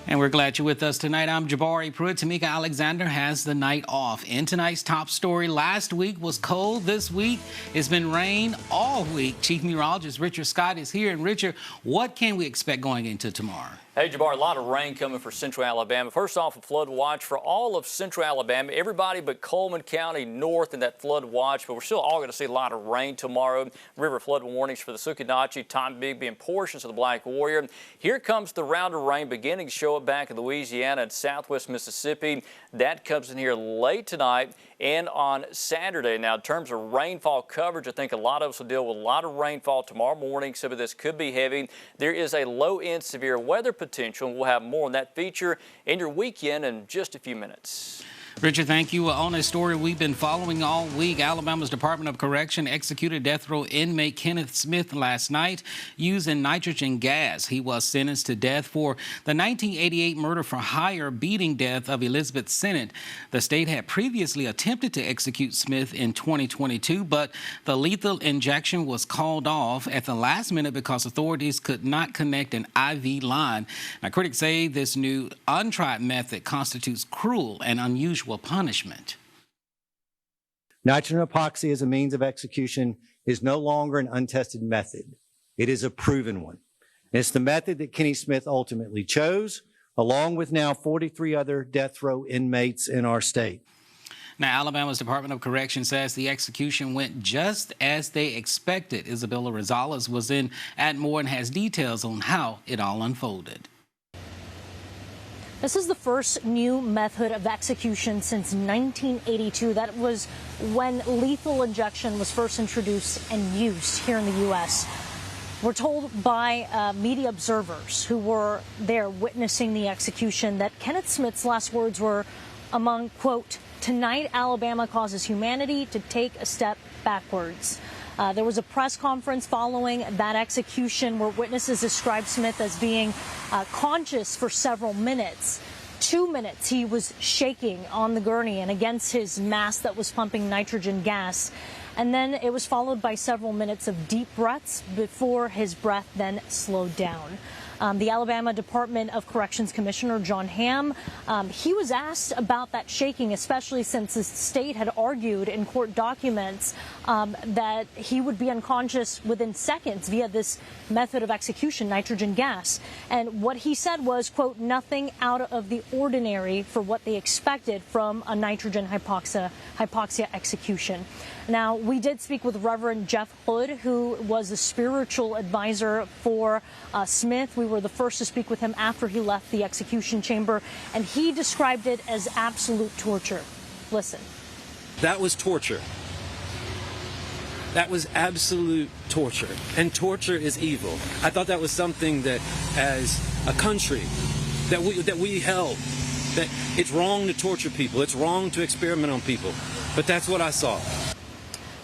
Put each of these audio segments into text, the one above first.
And we're glad you're with us tonight. I'm Jabari Pruitt. Tamika Alexander has the night off. In tonight's top story, last week was cold. This week, it's been rain all week. Chief Meteorologist Richard Scott is here. And Richard, what can we expect going into tomorrow? Hey, Jabbar, a lot of rain coming for central Alabama. First off, a flood watch for all of central Alabama, everybody but Coleman County north in that flood watch. But we're still all going to see a lot of rain tomorrow. River flood warnings for the Sukanachi, Tombigbee, and portions of the Black Warrior. Here comes the round of rain beginning to show up back in Louisiana and southwest Mississippi. That comes in here late tonight and on Saturday. Now, in terms of rainfall coverage, I think a lot of us will deal with a lot of rainfall tomorrow morning. Some of this could be heavy. There is a low-end severe weather potential. We'll have more on that feature in your weekend in just a few minutes. Richard, thank you. On a story we've been following all week, Alabama's Department of Correction executed death row inmate Kenneth Smith last night using nitrogen gas. He was sentenced to death for the 1988 murder for hire beating death of Elizabeth Sennett. The state had previously attempted to execute Smith in 2022, but the lethal injection was called off at the last minute because authorities could not connect an IV line. Now, critics say this new untried method constitutes cruel and unusual punishment. Nitrogen epoxy as a means of execution is no longer an untested method. It is a proven one. And it's the method that Kenny Smith ultimately chose, along with now 43 other death row inmates in our state. Now, Alabama's Department of Correction says the execution went just as they expected. Isabella Rosales was in Atmore and has details on how it all unfolded. This is the first new method of execution since 1982. That was when lethal injection was first introduced and used here in the U.S. We're told by media observers who were there witnessing the execution that Kenneth Smith's last words were among, quote, "Tonight Alabama causes humanity to take a step backwards." There was a press conference following that execution where witnesses described Smith as being conscious for several minutes. 2 minutes he was shaking on the gurney and against his mask that was pumping nitrogen gas. And then it was followed by several minutes of deep breaths before his breath then slowed down. The Alabama Department of Corrections Commissioner John Hamm, he was asked about that shaking, especially since the state had argued in court documents that he would be unconscious within seconds via this method of execution, nitrogen gas. And what he said was, quote, nothing out of the ordinary for what they expected from a nitrogen hypoxia execution. Now, we did speak with Reverend Jeff Hood, who was a spiritual advisor for Smith. We were the first to speak with him after he left the execution chamber, and he described it as absolute torture. Listen. That was torture. That was absolute torture. And torture is evil. I thought that was something that, as a country, that we held. That it's wrong to torture people. It's wrong to experiment on people. But that's what I saw.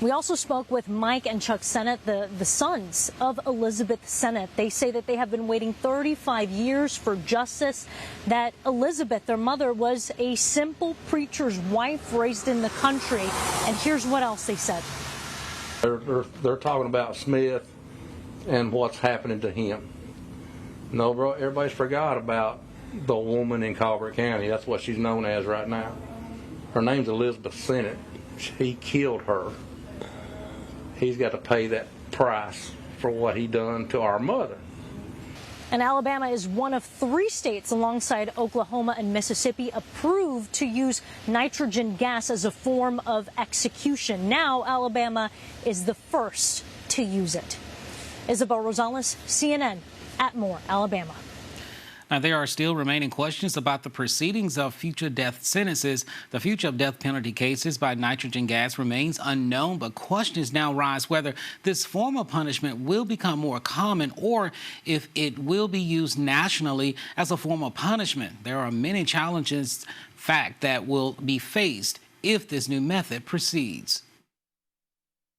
We also spoke with Mike and Chuck Sennett, the sons of Elizabeth Sennett. They say that they have been waiting 35 years for justice, that Elizabeth, their mother, was a simple preacher's wife raised in the country. And here's what else they said. They're talking about Smith and what's happening to him. No, bro, everybody's forgot about the woman in Colbert County. That's what she's known as right now. Her name's Elizabeth Sennett. He killed her. He's got to pay that price for what he done to our mother. And Alabama is one of 3 states alongside Oklahoma and Mississippi approved to use nitrogen gas as a form of execution. Now Alabama is the first to use it. Isabel Rosales, CNN, Atmore, Alabama. Now, there are still remaining questions about the proceedings of future death sentences. The future of death penalty cases by nitrogen gas remains unknown, but questions now rise whether this form of punishment will become more common or if it will be used nationally as a form of punishment. There are many challenges, that will be faced if this new method proceeds.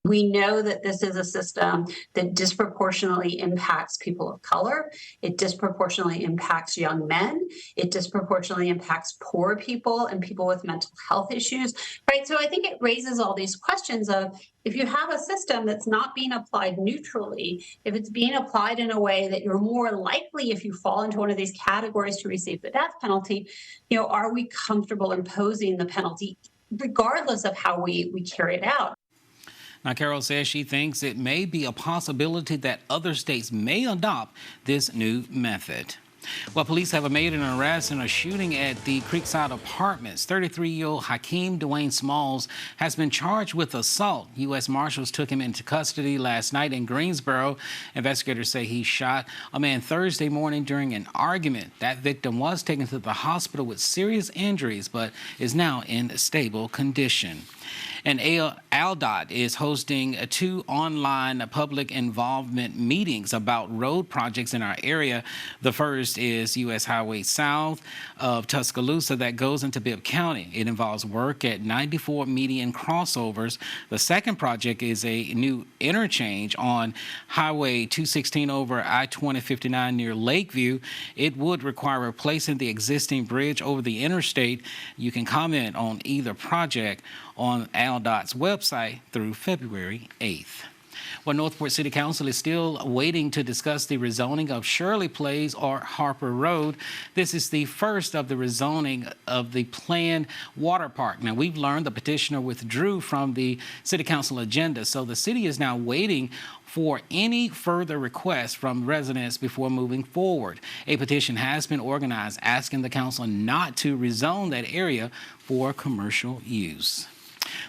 We know that this is a system that disproportionately impacts people of color. It disproportionately impacts young men. It disproportionately impacts poor people and people with mental health issues, right? So I think it raises all these questions of, if you have a system that's not being applied neutrally, if it's being applied in a way that you're more likely, if you fall into one of these categories, to receive the death penalty, are we comfortable imposing the penalty regardless of how we carry it out? Now, Carol says she thinks it may be a possibility that other states may adopt this new method. Well, police have made an arrest in a shooting at the Creekside Apartments. 33-year-old Hakeem Dwayne Smalls has been charged with assault. U.S. Marshals took him into custody last night in Greensboro. Investigators say he shot a man Thursday morning during an argument. That victim was taken to the hospital with serious injuries, but is now in stable condition. And ALDOT is hosting 2 online public involvement meetings about road projects in our area. The first is U.S. Highway south of Tuscaloosa that goes into Bibb County. It involves work at 94 median crossovers. The second project is a new interchange on Highway 216 over I-2059 near Lakeview. It would require replacing the existing bridge over the interstate. You can comment on either project on ALDOT's website through February 8th. Well, Northport City Council is still waiting to discuss the rezoning of Shirley Place or Harper Road. This is the first of the rezoning of the planned water park. Now, we've learned the petitioner withdrew from the City Council agenda, so the city is now waiting for any further requests from residents before moving forward. A petition has been organized asking the council not to rezone that area for commercial use.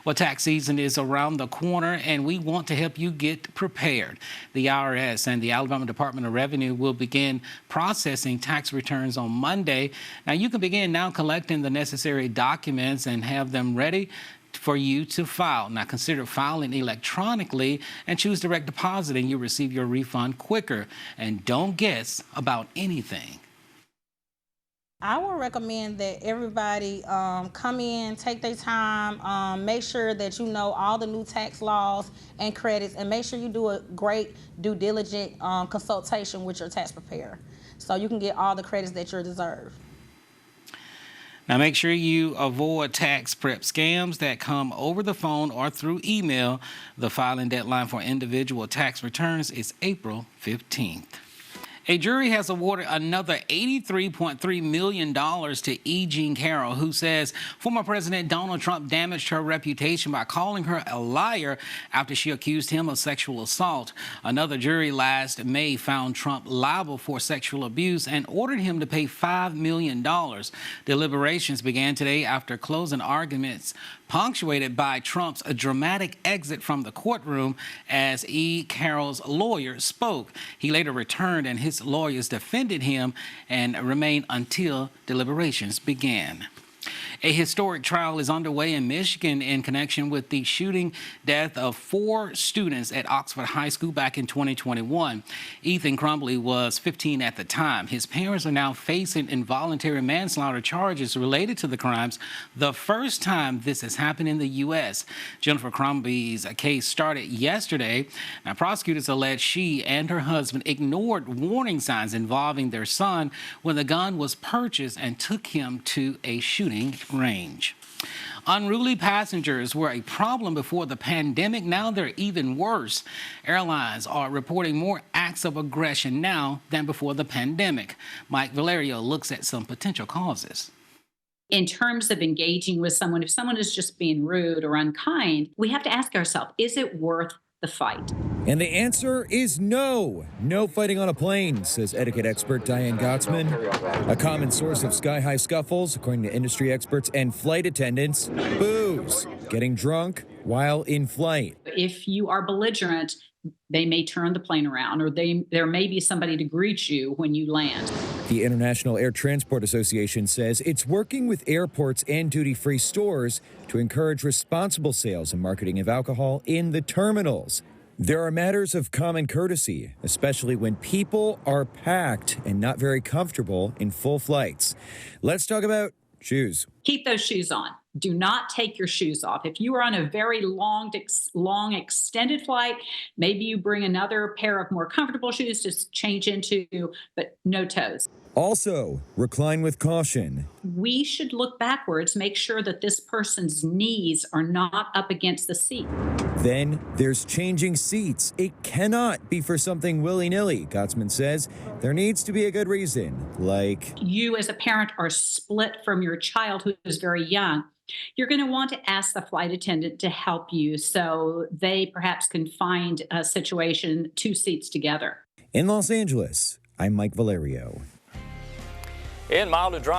Well, tax season is around the corner, and we want to help you get prepared. The IRS and the Alabama Department of Revenue will begin processing tax returns on Monday. Now, you can begin now collecting the necessary documents and have them ready for you to file. Now, consider filing electronically and choose direct deposit, and you'll receive your refund quicker. And don't guess about anything. I would recommend that everybody come in, take their time, make sure that you know all the new tax laws and credits, and make sure you do a great due diligent consultation with your tax preparer so you can get all the credits that you deserve. Now, make sure you avoid tax prep scams that come over the phone or through email. The filing deadline for individual tax returns is April 15th. A jury has awarded another $83.3 million to E. Jean Carroll, who says former President Donald Trump damaged her reputation by calling her a liar after she accused him of sexual assault. Another jury last May found Trump liable for sexual abuse and ordered him to pay $5 million. Deliberations began today after closing arguments punctuated by Trump's dramatic exit from the courtroom as E. Carroll's lawyer spoke. He later returned and his lawyers defended him and remained until deliberations began. A historic trial is underway in Michigan in connection with the shooting death of 4 students at Oxford High School back in 2021. Ethan Crumbley was 15 at the time. His parents are now facing involuntary manslaughter charges related to the crimes, the first time this has happened in the U.S. Jennifer Crumbley's case started yesterday. Now, prosecutors allege she and her husband ignored warning signs involving their son when the gun was purchased and took him to a shooting range. Unruly passengers were a problem before the pandemic. Now they're even worse. Airlines are reporting more acts of aggression now than before the pandemic. Mike Valerio looks at some potential causes. In terms of engaging with someone, if someone is just being rude or unkind, we have to ask ourselves, is it worth the fight? And the answer is no. No fighting on a plane, says etiquette expert Diane Gottsman. A common source of sky-high scuffles, according to industry experts and flight attendants, booze, getting drunk while in flight. If you are belligerent, they may turn the plane around, or there may be somebody to greet you when you land. The International Air Transport Association says it's working with airports and duty-free stores to encourage responsible sales and marketing of alcohol in the terminals. There are matters of common courtesy, especially when people are packed and not very comfortable in full flights. Let's talk about shoes. Keep those shoes on. Do not take your shoes off. If you are on a very long extended flight, maybe you bring another pair of more comfortable shoes to change into, but no toes. Also, recline with caution. We should look backwards, make sure that this person's knees are not up against the seat. Then there's changing seats. It cannot be for something willy-nilly, Gottsman says. There needs to be a good reason, like you as a parent are split from your child who is very young. You're going to want to ask the flight attendant to help you so they perhaps can find a situation, 2 seats together. In Los Angeles, I'm Mike Valerio. In mild to dry.